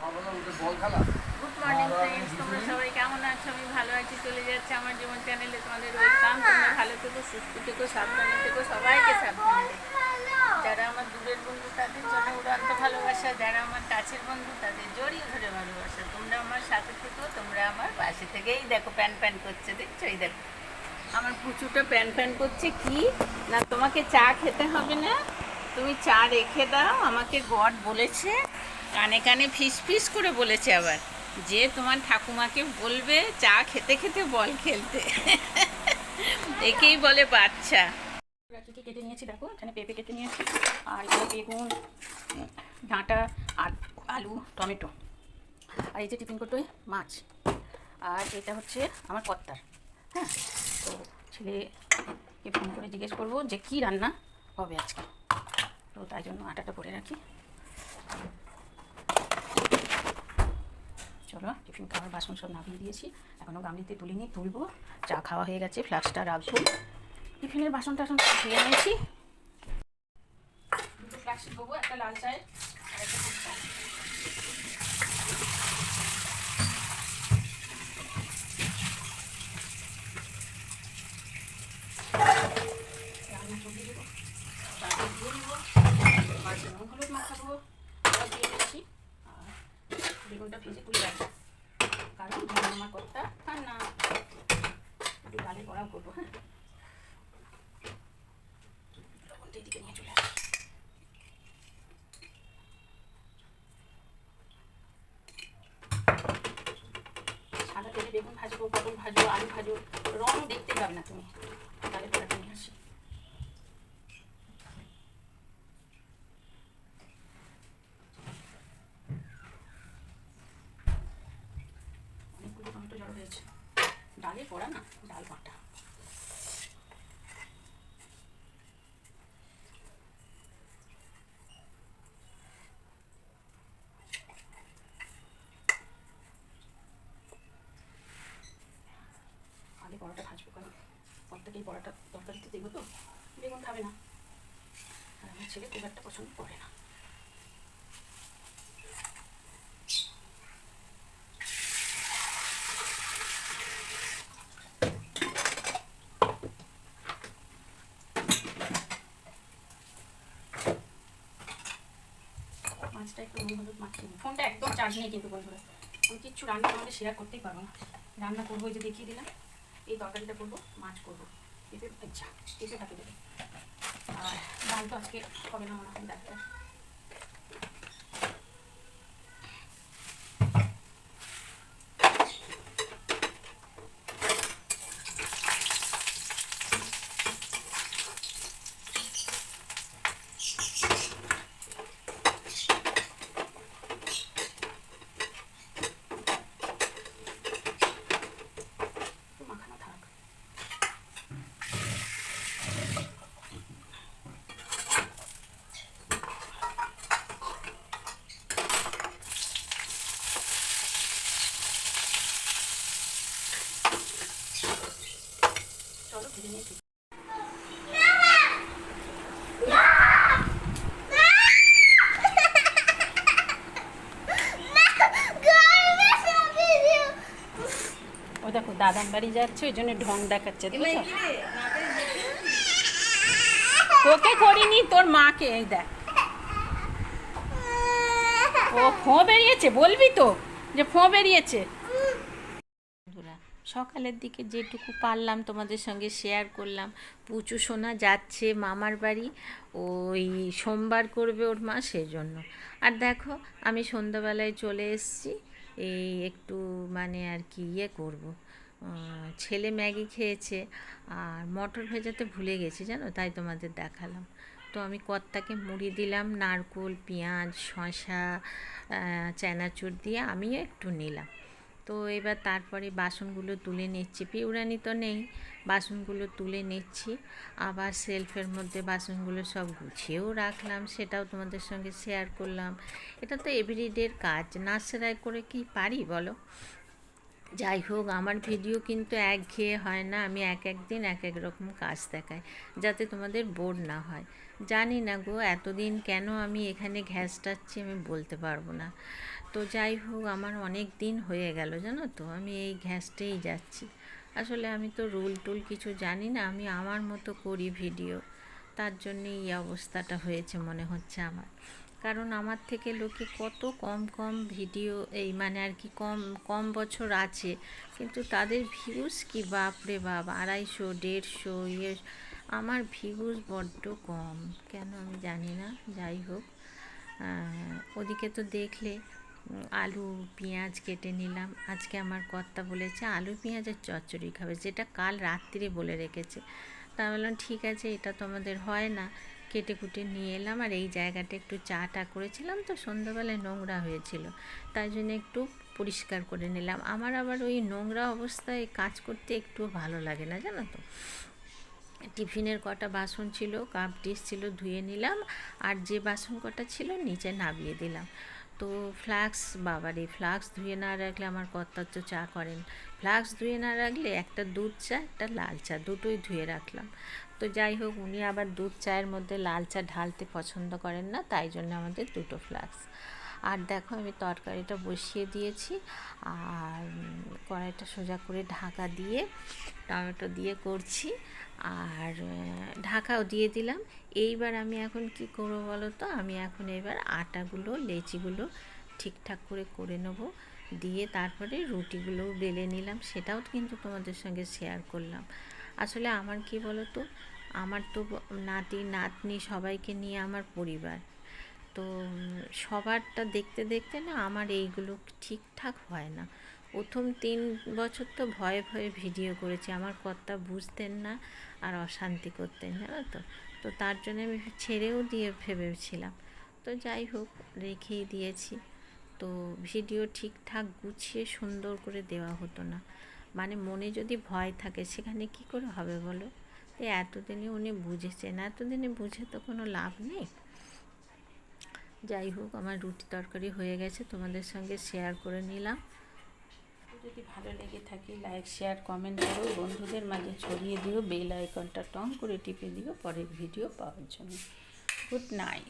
Good morning friends, তোমরা সবাই কেমন আছো? আমি ভালো আছি। চলে যাচ্ছে আমার জীবন চ্যানেলে তোমাদের ওয়েলকাম। তোমরা ভালো থেকো, সুস্থ থেকো, সাবধানে থেকো, সবাইকে সাবধানে থেকো। যারা আমার দূরের বন্ধু তাদের জন্য উড়ান্ত ভালোবাসা, যারা আমার কাছের বন্ধু তাদের জড়িয়ে ধরে ভালোবাসা। তোমরা আমার সাথে থেকো, তোমরা আমার পাশে থেকেই দেখো প্যান প্যান করছে, দেখছো? এই দেখো আমার পুচুটা প্যান প্যান করছে। কি না, তোমাকে চা খেতে হবে না, তুমি চা রেখে দাও। আমাকে গড বলেছে, কানে কানে ফিস ফিস করে বলেছে আবার, যে তোমার ঠাকুমাকে বলবে চা খেতে খেতে বল খেলতে। একেই বলে বাচ্চা। কী কেটে নিয়েছি দেখো, এখানে পেঁপে কেটে নিয়েছি, আর এখানে বেগুন, ডাঁটা, আর আলু, টমেটো, আর এই যে টিফিন কৌটোয় মাছ, আর এটা হচ্ছে আমার কর্তার। হ্যাঁ, তো ছেলেকে ফোন করে জিজ্ঞেস করবো যে কী রান্না হবে আজকে, তো তাই জন্য আটাটা করে রাখি। চলো, টিফিন খাওয়ার বাসন সব নামিয়ে দিয়েছি, এখনও গামলিতে তুলিনি, তুলবো। চা খাওয়া হয়ে গেছে, ফ্লাস্কটা রাখবো। টিফিনের বাসন টাসন ধুয়ে নিয়েছি। দুটো ফ্লাস্ক দেবো, একটা লাল চায়ের আর একটা দুধ চা। রান্না চলিয়ে দেবো, চাটা দিয়ে দেবো, মাছের নুন হলুদ মাখাবো, দিয়ে দিচ্ছি। আর বেগুনটা ভেজে তুলে রাখবো, কারণ আমার কর্তা আর না একটু ডালের বড়াও করবো। হ্যাঁ, লবণটা এদিকে নিয়ে চলে আসি। সাদা তেলে বেগুন ভাজবো, পটল ভাজবো, আলু ভাজবো, রং দেখতে পাবে না তুমি। ডালের বড়াটা নিয়ে আসি। অনেকগুলো টমেটো জড়ো হয়েছে। ডালের বড়া না, ডাল বাটা। আগে বড়াটা ভাজবো, কারণ প্রত্যেকেই বড়াটা তরকারিতে দেবো, তো বেগুন খাবে না, আর আমার ছেলে খুব একটা পছন্দ করে না। মাছটা একটু নুন হলুদ মাখিয়ে দিই। ফোনটা একদম চার্জ নেই কিন্তু বন্ধুরা, আমি কিচ্ছু রান্না আমাদের শেয়ার করতেই পারবো না। রান্না করবো, এই যে দেখিয়ে দিলাম, এই তরকারিটা করবো, মাছ করবো, পেঁপে, আচ্ছা পেঁপে কাটে দেবে। আর ডাল তো আজকে হবে না মনে হয়, ডাক্তার। মাখানো থাক। চলো ভেজে নিয়ে ও দেখো দাদার বাড়ি যাচ্ছে, ওই জন্য ঢং দেখাচ্ছে। তোকে করিনি, তোর মাকে। এই দেখ, ও ফোঁ বেরিয়েছে, বলবি তো যে ফোঁ বেরিয়েছে। বন্ধুরা, সকালের দিকে যেটুকু পারলাম তোমাদের সঙ্গে শেয়ার করলাম। পুচু সোনা যাচ্ছে মামার বাড়ি, ওই সোমবার করবে ওর মা, সেই জন্য। আর দেখো আমি সন্ধ্যাবেলায় চলে এসেছি, এই একটু মানে আর কি করবো। ছেলে ম্যাগি খেয়েছে, আর মটর ভেজাতে ভুলে গেছি জানো, তাই তোমাদের দেখালাম। তো আমি কর্তাকে মুড়ি দিলাম, নারকোল, পেঁয়াজ, শসা, চানাচুর দিয়ে আমিও একটু নিলাম। তো এবার তারপরে বাসনগুলো তুলে নিচ্ছি, পিউরানি তো নেই, বাসনগুলো তুলে নিচ্ছি। আবার সেলফের মধ্যে বাসনগুলো সব গুছিয়েও রাখলাম, সেটাও তোমাদের সঙ্গে শেয়ার করলাম। এটা তো এভরিডের কাজ, না সেলাই করে কি পারি বলো? যাই হোক, আমার ভিডিও কিন্তু একঘেয়ে হয় না, আমি এক এক দিন এক এক রকম কাজ দেখাই যাতে তোমাদের বোর না হয়। জানি না গো এতদিন কেন আমি এখানে ঘ্যাসটাচ্ছি আমি বলতে পারবো না। তো যাই হোক, আমার অনেক দিন হয়ে গেল জানো তো আমি এই ঘ্যাসটেই যাচ্ছি। আসলে আমি তো রুল টুল কিছু জানি না, আমি আমার মতো করি ভিডিও, তার জন্যে এই অবস্থাটা হয়েছে মনে হচ্ছে আমার। কারণ আমার থেকে লোকে কত কম কম ভিডিও এই মানে আর কি কম কম বছর আছে, কিন্তু তাদের ভিউজ কি বাপরে বাপ 250 150 আমার ভিউজ বড্ড কম, কেন আমি জানি না। যাই হোক, ওদিকে তো দেখলে আলু পেঁয়াজ কেটে নিলাম। আজকে আমার কর্তা বলেছে আলু পেঁয়াজের চচ্চড়ি খাবে, যেটা কাল রাত্রিরে বলে রেখেছে। তা বললাম ঠিক আছে, এটা তো আমাদের হয় না। কেটে কুটে নিয়ে এলাম, আর এই জায়গাটা একটু চা করেছিলাম তো সন্ধ্যাবেলায় নোংরা হয়েছিল, তাই জন্য একটু পরিষ্কার করে নিলাম। আমার আবার ওই নোংরা অবস্থায় কাজ করতে একটু ভালো লাগে না জানো তো। টিফিনের কটা বাসন ছিল, কাপ ডিশ ছিল, ধুয়ে নিলাম। আর যে বাসন কটা ছিল নিচে নামিয়ে দিলাম। তো ফ্লাক্স, বাবারে ফ্লাক্স ধুয়ে না রাখলে আমার কর্তা তো চা করেন, ফ্লাক্স ধুয়ে না রাখলে একটা দুধ চা একটা লাল চা দুটোই ধুয়ে রাখলাম। তো যাই হোক, উনি আবার দুধ চায়ের মধ্যে লাল চা ঢালতে পছন্দ করেন না, তাই জন্য আমাদের দুটো ফ্লাক্স। আর দেখো আমি তরকারিটা বসিয়ে দিয়েছি, আর কড়াইটা সোজা করে ঢাকা দিয়ে টমেটো দিয়ে করছি, আর ঢাকাও দিয়ে দিলাম। এইবার আমি এখন কি করবো বলো তো, আমি এখন এবার আটাগুলো লেচিগুলো ঠিকঠাক করে করে নেব, দিয়ে তারপরে রুটিগুলোও বেলে নিলাম, সেটাও কিন্তু তোমাদের সঙ্গে শেয়ার করলাম। আসলে আমার কি বলো তো, আমার তো নাতি নাতনি সবাইকে নিয়ে আমার পরিবার, তো সবারটা দেখতে দেখতে না আমার এইগুলো ঠিকঠাক হয় না। প্রথম 3 বছর তো ভয়ে ভয়ে ভিডিও করেছি, আমার কর্তা বুঝতেন না আর অশান্তি করতেন জানো তো। তো তার জন্য আমি ছেড়েও দিয়ে ভেবেছিলাম। তো যাই হোক, রেখেই দিয়েছি। তো ভিডিও ঠিকঠাক গুছিয়ে সুন্দর করে দেওয়া হতো না, মানে মনে যদি ভয় থাকে সেখানে কি করে হবে বলো। তো এতদিনে উনি বুঝেছেন, এতদিনে বুঝে তো কোনো লাভ নেই। যাই হোক, আমার রুটি তরকারি হয়ে গেছে, তোমাদের সঙ্গে শেয়ার করে নিলাম। যদি ভালো লেগে থাকে লাইক শেয়ার কমেন্ট করো, বন্ধুদের মাঝে ছড়িয়ে দিও, বেল আইকনটা টং করে টিপে দিও পরের ভিডিও পাওয়ার জন্য। Good night.